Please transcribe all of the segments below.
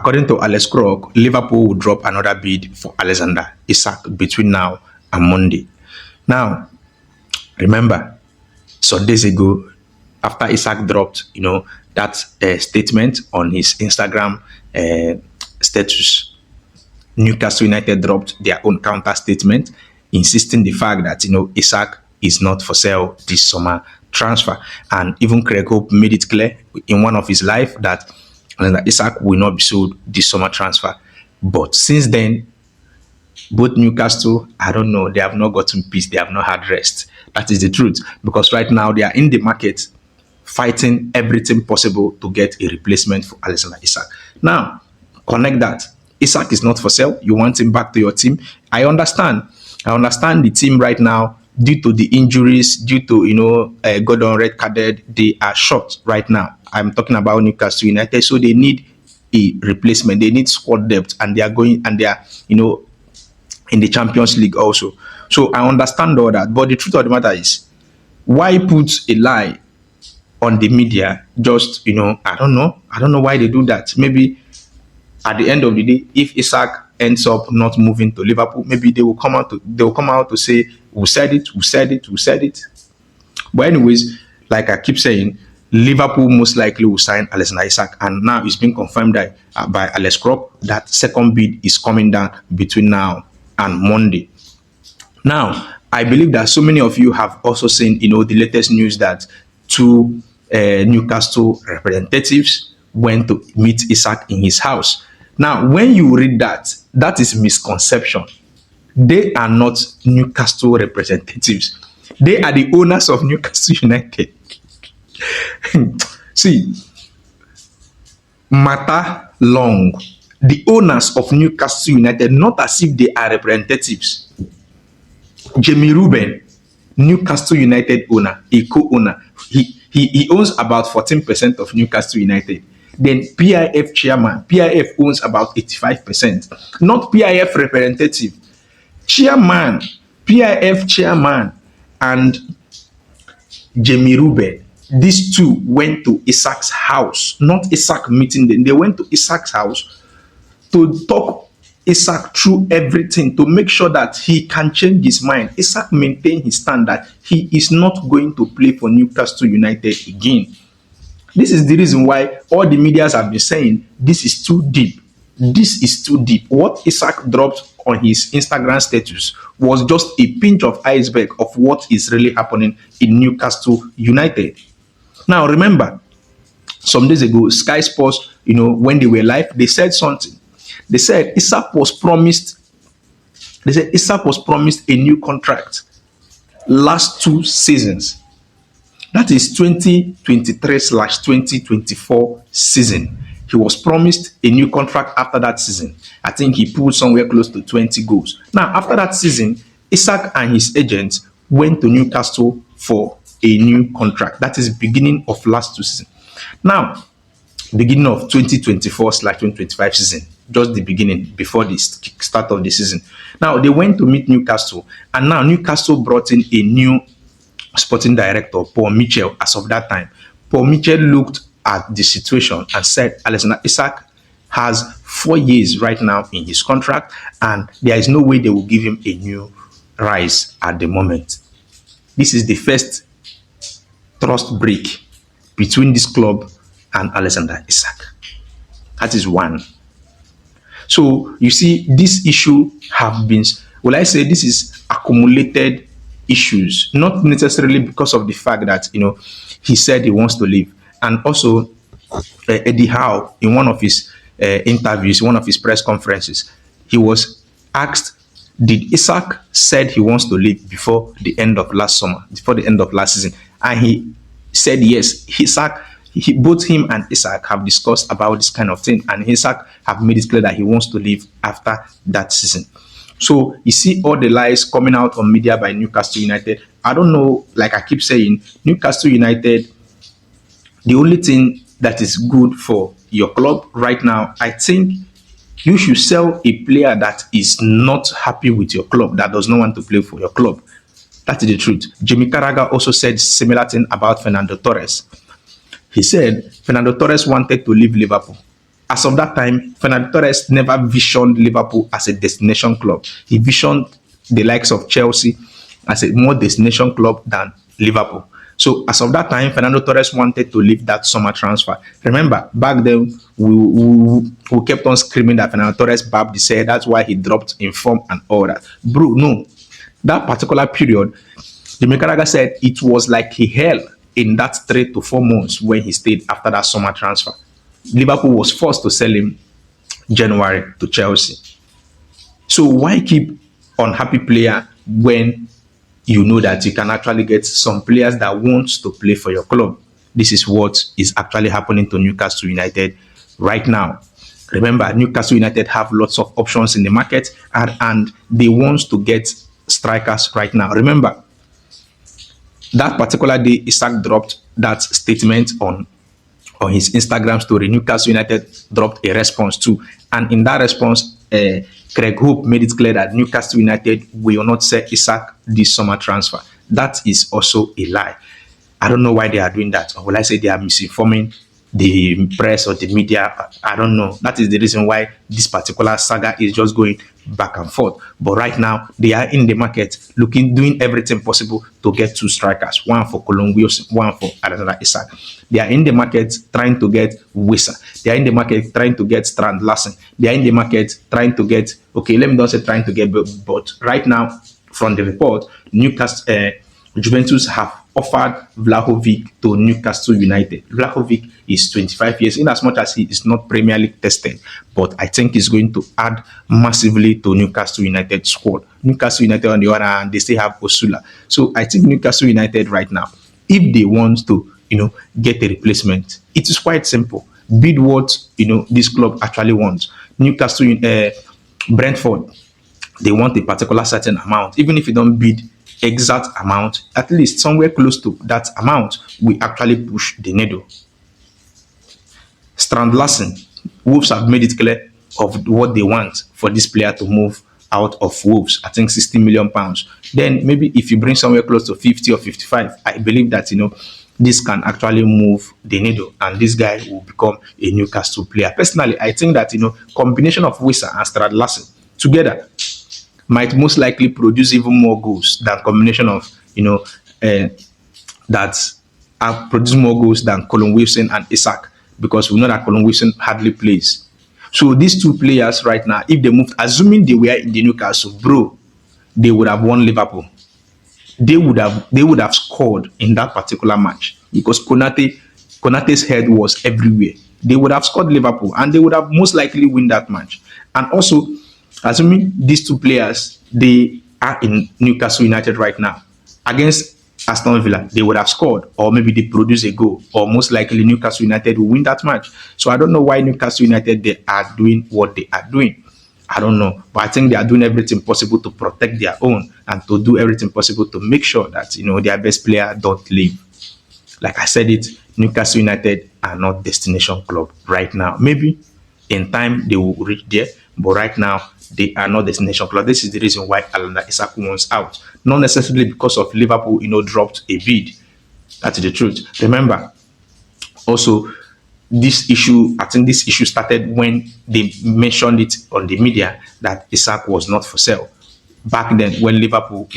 According to Alex Crook, Liverpool will drop another bid for Alexander Isak between now and Monday. Now, remember, some days ago, after Isak dropped, that statement on his Instagram status, Newcastle United dropped their own counter statement, insisting the fact that Isak is not for sale this summer transfer, and even Craig Hope made it clear in one of his live that Isak will not be sold this summer transfer. But since then, both Newcastle, I don't know, they have not gotten peace, they have not had rest. That is the truth, because right now they are in the market fighting everything possible to get a replacement for Alexander Isak. Now, connect that. Isak is not for sale. You want him back to your team. I understand the team right now, due to the injuries, due to Gordon red carded, they are short right now. I'm talking about Newcastle United, so they need a replacement. They need squad depth, and they are in the Champions League also. So I understand all that, but the truth of the matter is, why put a lie on the media? Just I don't know why they do that. Maybe at the end of the day, if Isak ends up not moving to Liverpool, maybe they will come out to say, we said it. But anyways, like I keep saying, Liverpool most likely will sign Alexander Isak, and now it's been confirmed that by Alex Crook that second bid is coming down between now and Monday. Now, I believe that so many of you have also seen the latest news that two Newcastle representatives went to meet Isak in his house. Now, when you read that, that is misconception. They are not Newcastle representatives. They are the owners of Newcastle United. See, matter long. The owners of Newcastle United, not as if they are representatives. Jamie Reuben, Newcastle United owner, a co-owner. He owns about 14% of Newcastle United. Then PIF chairman, PIF owns about 85%. Not PIF representative. Chairman, PIF chairman, and Jamie Reuben. These two went to Isak's house, not Isak meeting them. They went to Isak's house to talk Isak through everything, to make sure that he can change his mind. Isak maintained his stand that he is not going to play for Newcastle United again. This is the reason why all the medias have been saying this is too deep. This is too deep. What Isak dropped on his Instagram status was just a pinch of iceberg of what is really happening in Newcastle United. Now, remember, some days ago, Sky Sports, when they were live, they said something. They said Isak was promised a new contract last 2 seasons. That is 2023/2024 season. He was promised a new contract after that season. I think he pulled somewhere close to 20 goals. Now, after that season, Isak and his agent went to Newcastle for a new contract. That is beginning of last 2 seasons. Now, beginning of 2024/2025 season, just the beginning, before the start of the season. Now, they went to meet Newcastle, and now Newcastle brought in a new sporting director, Paul Mitchell, as of that time. Paul Mitchell looked at the situation and said Alexander Isak has 4 years right now in his contract, and there is no way they will give him a new rise at the moment. This is the first trust break between this club and Alexander Isak. That is one. So you see, this issue have been, this is accumulated issues, not necessarily because of the fact that he said he wants to leave. And also Eddie Howe, in one of his interviews, one of his press conferences, he was asked, did Isak said he wants to leave before the end of last summer, before the end of last season? And he said yes. Both him and Isak have discussed about this kind of thing, and Isak have made it clear that he wants to leave after that season. So you see all the lies coming out on media by Newcastle United. I don't know, like I keep saying, Newcastle United, the only thing that is good for your club right now, I think you should sell a player that is not happy with your club, that does not want to play for your club. That is the truth. Jimmy Carragher also said similar thing about Fernando Torres. He said Fernando Torres wanted to leave Liverpool. As of that time, Fernando Torres never visioned Liverpool as a destination club. He visioned the likes of Chelsea as a more destination club than Liverpool. So as of that time, Fernando Torres wanted to leave that summer transfer. Remember, back then we kept on screaming that Fernando Torres babbed his head. That's why he dropped in form and all that. Bro, no. That particular period, the Mekaraga said it was like a hell in that 3 to 4 months when he stayed after that summer transfer. Liverpool was forced to sell him January to Chelsea. So why keep unhappy player when you know that you can actually get some players that want to play for your club? This is what is actually happening to Newcastle United right now. Remember, Newcastle United have lots of options in the market, and they want to get strikers right now. Remember, that particular day, ISAK dropped that statement on his Instagram story. Newcastle United dropped a response too. And in that response, Craig Hope made it clear that Newcastle United will not sell ISAK this summer transfer. That is also a lie. I don't know why they are doing that. Or will I say they are misinforming the press or the media? I don't know. That is the reason why this particular saga is just going back and forth. But right now, they are in the market doing everything possible to get two strikers, one for Columbus, one for Alexander Isak. They are in the market trying to get Wissa. They are in the market trying to get Strand Larsen. They are in the market trying to get, okay, let me not say trying to get, but right now, from the report, Newcastle, Juventus have offered Vlahovic to Newcastle United. Vlahovic is 25 years, in as much as he is not Premier League tested, but I think he's going to add massively to Newcastle United squad. Newcastle United, on the other hand, they still have Osula. So I think Newcastle United right now, if they want to, get a replacement, it is quite simple. Bid what this club actually wants. Newcastle, Brentford, they want a particular certain amount. Even if you don't bid exact amount, at least somewhere close to that amount we actually push the needle. Strand Larsen, Wolves have made it clear of what they want for this player to move out of Wolves. I think 60 million pounds. Then maybe if you bring somewhere close to 50 or 55, I believe that this can actually move the needle and this guy will become a Newcastle player. Personally, I think that combination of Wissa and Strand Larsen together might most likely produce even more goals than combination of that produce more goals than Colin Wilson and Isak, because we know that Colin Wilson hardly plays. So these two players right now, if they moved, assuming they were in the Newcastle, bro, they would have won Liverpool. They would have scored in that particular match because Konate's head was everywhere. They would have scored Liverpool and they would have most likely win that match. And also, assuming these two players, they are in Newcastle United right now against Aston Villa, they would have scored, or maybe they produce a goal, or most likely Newcastle United will win that match. So I don't know why Newcastle United they are doing what they are doing. I don't know, but I think they are doing everything possible to protect their own and to do everything possible to make sure that their best player don't leave. Like I said it, Newcastle United are not destination club right now. Maybe in time they will reach there, but right now they are not destination club. This is the reason why Alexander Isak wants out. Not necessarily because of Liverpool, dropped a bid. That's the truth. Remember, also, this issue, I think this issue started when they mentioned it on the media that Isak was not for sale. Back then, when Liverpool,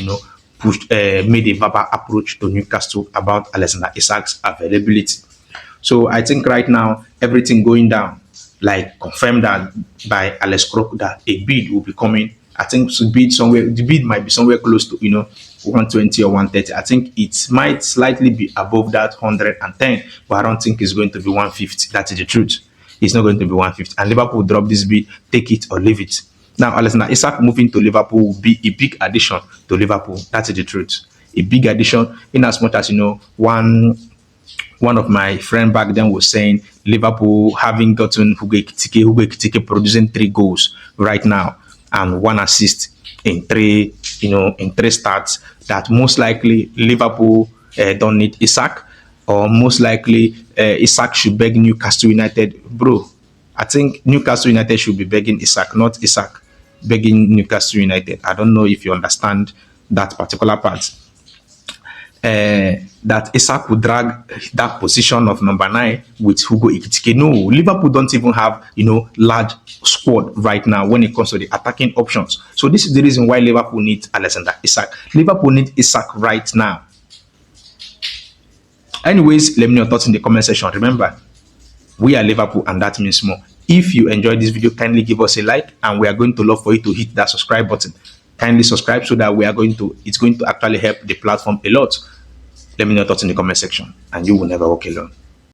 made a verbal approach to Newcastle about Alexander Isak's availability. So I think right now, everything going down, like confirmed that by Alex Crook that a bid will be coming. I think the bid might be somewhere close to 120 or 130. I think it might slightly be above that 110, but I don't think it's going to be 150. That is the truth. It's not going to be 150. And Liverpool drop this bid, take it or leave it. Now, Alexander Isak moving to Liverpool will be a big addition to Liverpool. That is the truth. A big addition, in as much as one of my friend back then was saying Liverpool having gotten Hugo Ekitike producing 3 goals right now and 1 assist in three starts, that most likely Liverpool don't need Isak, or most likely Isak should beg Newcastle United. Bro, I think Newcastle United should be begging Isak, not Isak begging Newcastle United. I don't know if you understand that particular part. that ISAK would drag that position of number 9 with Hugo Ekitike. No, Liverpool don't even have, large squad right now when it comes to the attacking options. So this is the reason why Liverpool needs Alexander ISAK. Liverpool need ISAK right now. Anyways, let me know your thoughts in the comment section. Remember, we are Liverpool and that means more. If you enjoyed this video, kindly give us a like, and we are going to love for you to hit that subscribe button. Kindly subscribe so that it's going to actually help the platform a lot. Let me know your thoughts in the comment section, and you will never walk alone.